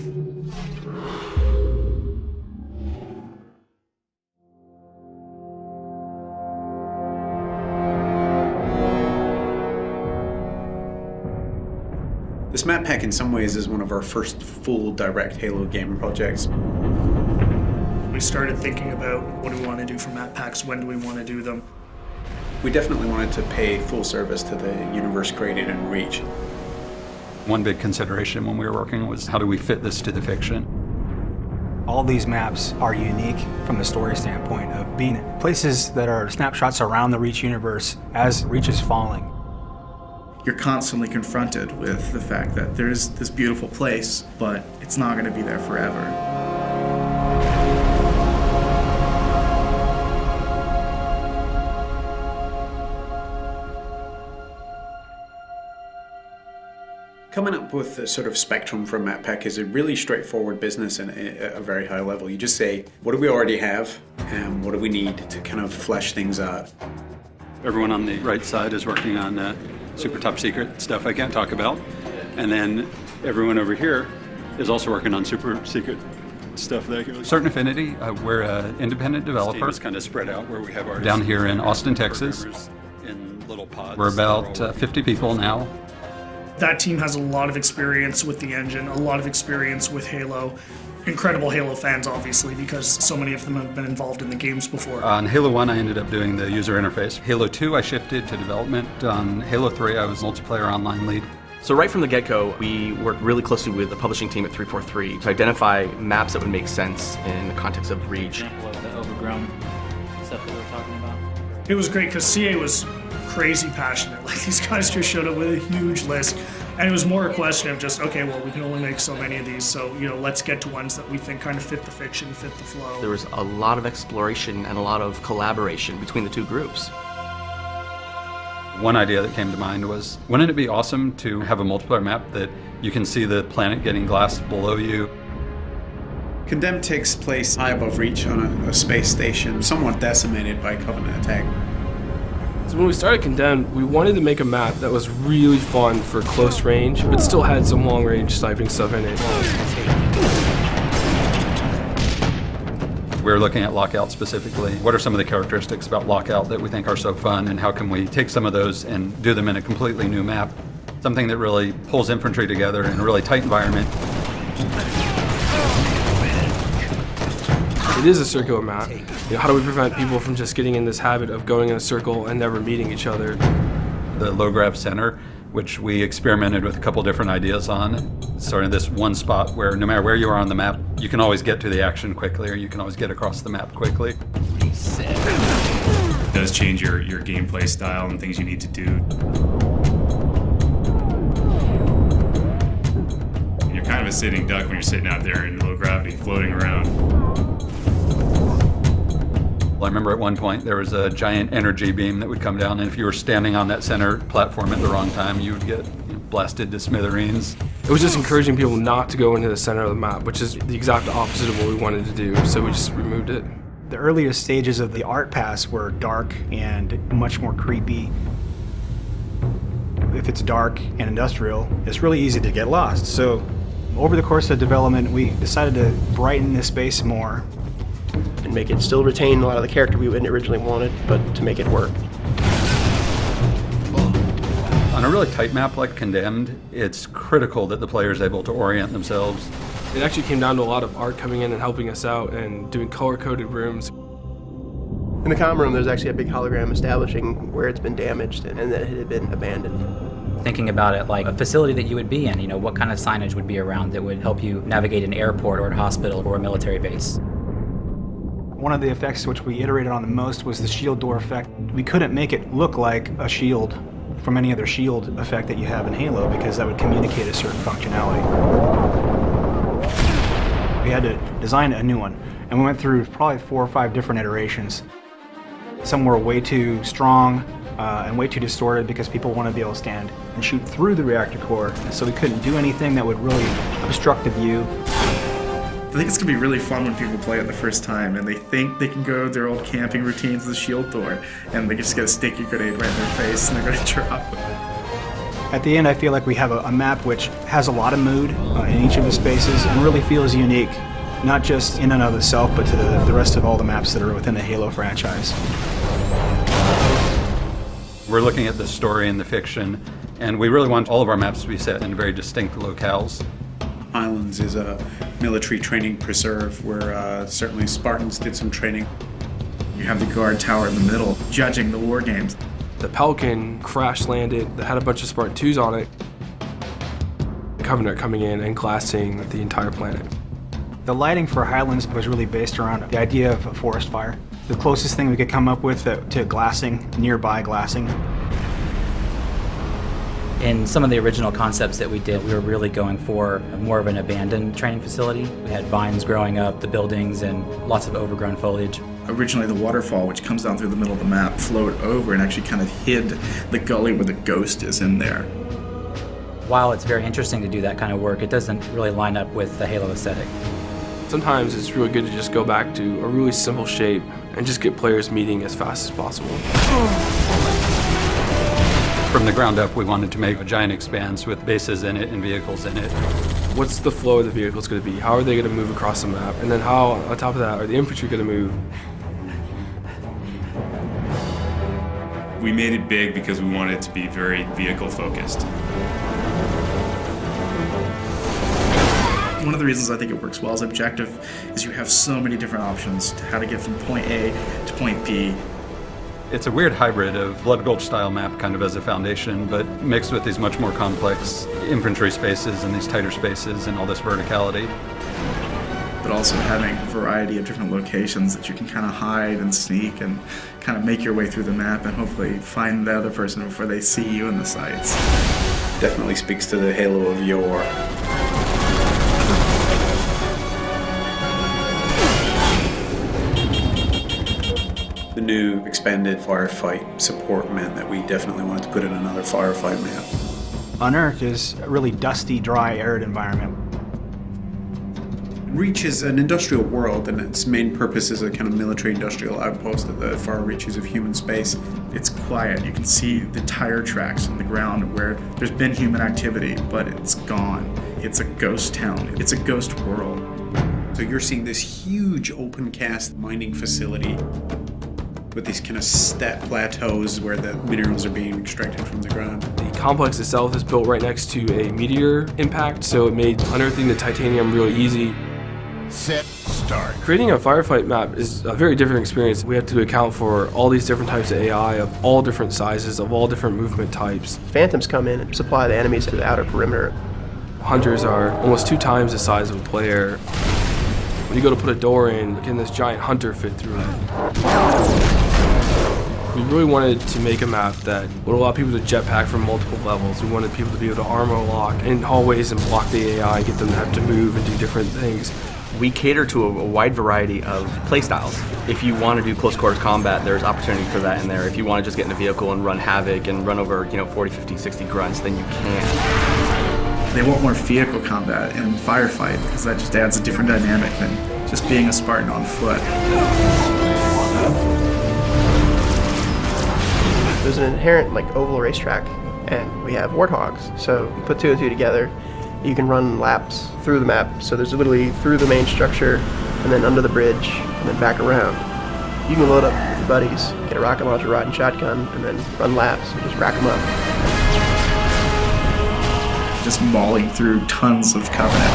This map pack in some ways is one of our first full direct Halo game projects. We started thinking about what do we want to do for map packs, when do we want to do them. We definitely wanted to pay full service to the universe created in Reach. One big consideration when we were working was how do we fit this to the fiction? All these maps are unique from the story standpoint of being places that are snapshots around the Reach universe as Reach is falling. You're constantly confronted with the fact that there's this beautiful place, but it's not going to be there forever. Coming up with the sort of spectrum for a map pack is a really straightforward business and at a very high level. You just say, what do we already have and what do we need to kind of flesh things out? Everyone on the right side is working on super top secret stuff I can't talk about. And then everyone over here is also working on super secret stuff. Certain Affinity, we're an independent developer. It's kind of spread out where we have our down here in Austin, Texas. In little pods. We're about 50 people now. That team has a lot of experience with the engine, a lot of experience with Halo. Incredible Halo fans, obviously, because so many of them have been involved in the games before. On Halo 1, I ended up doing the user interface. Halo 2, I shifted to development. On Halo 3, I was multiplayer online lead. So right from the get-go, we worked really closely with the publishing team at 343 to identify maps that would make sense in the context of Reach. Example of the overgrown stuff that we were talking about. It was great because CA was crazy passionate. Like, these guys just showed up with a huge list. And it was more a question of just, okay, well, we can only make so many of these, so, let's get to ones that we think kind of fit the fiction, fit the flow. There was a lot of exploration and a lot of collaboration between the two groups. One idea that came to mind was, wouldn't it be awesome to have a multiplayer map that you can see the planet getting glassed below you? Condemned takes place high above Reach on a space station, somewhat decimated by Covenant attack. So when we started Condemned, we wanted to make a map that was really fun for close range, but still had some long range sniping stuff in it. We're looking at Lockout specifically. What are some of the characteristics about Lockout that we think are so fun, and how can we take some of those and do them in a completely new map? Something that really pulls infantry together in a really tight environment. It is a circular map. How do we prevent people from just getting in this habit of going in a circle and never meeting each other? The low grav center, which we experimented with a couple different ideas on. Sort of this one spot where no matter where you are on the map, you can always get to the action quickly, or you can always get across the map quickly. It does change your gameplay style and things you need to do. You're kind of a sitting duck when you're sitting out there in low gravity, floating around. I remember at one point there was a giant energy beam that would come down, and if you were standing on that center platform at the wrong time, you would get blasted to smithereens. It was just encouraging people not to go into the center of the map, which is the exact opposite of what we wanted to do, so we just removed it. The earliest stages of the art pass were dark and much more creepy. If it's dark and industrial, it's really easy to get lost. So over the course of development, we decided to brighten this space more. And make it still retain a lot of the character we originally wanted, but to make it work. On a really tight map like Condemned, it's critical that the player is able to orient themselves. It actually came down to a lot of art coming in and helping us out and doing color-coded rooms. In the comm room, there's actually a big hologram establishing where it's been damaged and that it had been abandoned. Thinking about it like a facility that you would be in, what kind of signage would be around that would help you navigate an airport or a hospital or a military base. One of the effects which we iterated on the most was the shield door effect. We couldn't make it look like a shield from any other shield effect that you have in Halo because that would communicate a certain functionality. We had to design a new one, and we went through probably 4 or 5 different iterations. Some were way too strong and way too distorted because people want to be able to stand and shoot through the reactor core, so we couldn't do anything that would really obstruct the view. I think it's going to be really fun when people play it the first time and they think they can go their old camping routines with the shield door and they just get a sticky grenade right in their face and they're going to drop it. At the end, I feel like we have a map which has a lot of mood in each of the spaces and really feels unique, not just in and of itself, but to the rest of all the maps that are within the Halo franchise. We're looking at the story and the fiction, and we really want all of our maps to be set in very distinct locales. Islands is a military training preserve where certainly Spartans did some training. You have the guard tower in the middle, judging the war games. The Pelican crash landed that had a bunch of Spartan 2s on it. Covenant coming in and glassing the entire planet. The lighting for Highlands was really based around the idea of a forest fire. The closest thing we could come up with to glassing, nearby glassing. In some of the original concepts that we did, we were really going for more of an abandoned training facility. We had vines growing up, the buildings, and lots of overgrown foliage. Originally, the waterfall, which comes down through the middle of the map, flowed over and actually kind of hid the gully where the ghost is in there. While it's very interesting to do that kind of work, it doesn't really line up with the Halo aesthetic. Sometimes it's really good to just go back to a really simple shape and just get players meeting as fast as possible. From the ground up, we wanted to make a giant expanse with bases in it and vehicles in it. What's the flow of the vehicles going to be? How are they going to move across the map? And then how, on top of that, are the infantry going to move? We made it big because we wanted it to be very vehicle focused. One of the reasons I think it works well as objective is you have so many different options to how to get from point A to point B. It's a weird hybrid of Blood Gulch style map kind of as a foundation, but mixed with these much more complex infantry spaces and these tighter spaces and all this verticality. But also having a variety of different locations that you can kind of hide and sneak and kind of make your way through the map and hopefully find the other person before they see you in the sights. Definitely speaks to the Halo of yore. The new expanded firefight support meant that we definitely wanted to put in another firefight map. Unearthed is a really dusty, dry, arid environment. Reach is an industrial world, and its main purpose is a kind of military-industrial outpost at the far reaches of human space. It's quiet. You can see the tire tracks on the ground where there's been human activity, but it's gone. It's a ghost town. It's a ghost world. So you're seeing this huge open-cast mining facility with these kind of step plateaus where the minerals are being extracted from the ground. The complex itself is built right next to a meteor impact, so it made unearthing the titanium really easy. Set, start. Creating a firefight map is a very different experience. We have to account for all these different types of AI of all different sizes, of all different movement types. Phantoms come in and supply the enemies to the outer perimeter. Hunters are almost 2 times the size of a player. When you go to put a door in, can this giant hunter fit through it? We really wanted to make a map that would allow people to jetpack from multiple levels. We wanted people to be able to armor lock in hallways and block the AI, get them to have to move and do different things. We cater to a wide variety of playstyles. If you want to do close quarters combat, there's opportunity for that in there. If you want to just get in a vehicle and run havoc and run over, 40, 50, 60 grunts, then you can. They want more vehicle combat in firefight because that just adds a different dynamic than just being a Spartan on foot. There's an inherent oval racetrack, and we have warthogs. So you put 2 and 2 together, you can run laps through the map. So there's literally through the main structure, and then under the bridge, and then back around. You can load up with your buddies, get a rocket launcher, rod, and shotgun, and then run laps and just rack them up. Just mauling through tons of Covenant.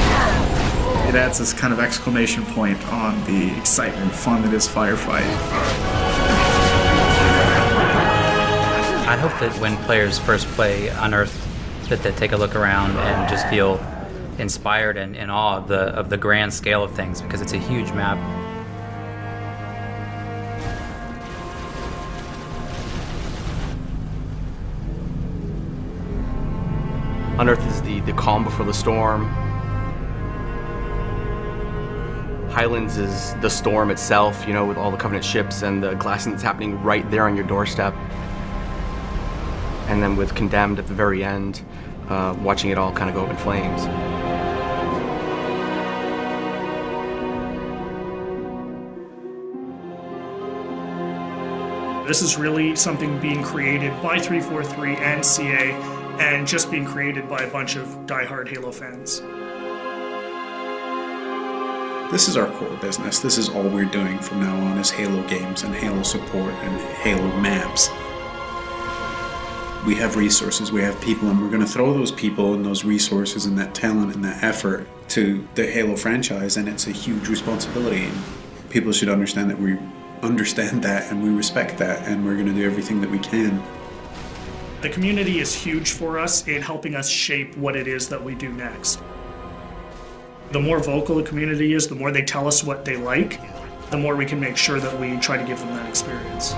It adds this kind of exclamation point on the excitement, fun that is firefight. I hope that when players first play Unearthed, that they take a look around and just feel inspired and in awe of the grand scale of things, because it's a huge map. Unearthed is the calm before the storm. Highlands is the storm itself, with all the Covenant ships and the glassing that's happening right there on your doorstep. And then with Condemned at the very end, watching it all kind of go up in flames. This is really something being created by 343 and CA, and just being created by a bunch of diehard Halo fans. This is our core business. This is all we're doing from now on is Halo games and Halo support and Halo maps. We have resources, we have people, and we're going to throw those people and those resources and that talent and that effort to the Halo franchise, and it's a huge responsibility. And people should understand that we understand that and we respect that, and we're going to do everything that we can. The community is huge for us in helping us shape what it is that we do next. The more vocal the community is, the more they tell us what they like, the more we can make sure that we try to give them that experience.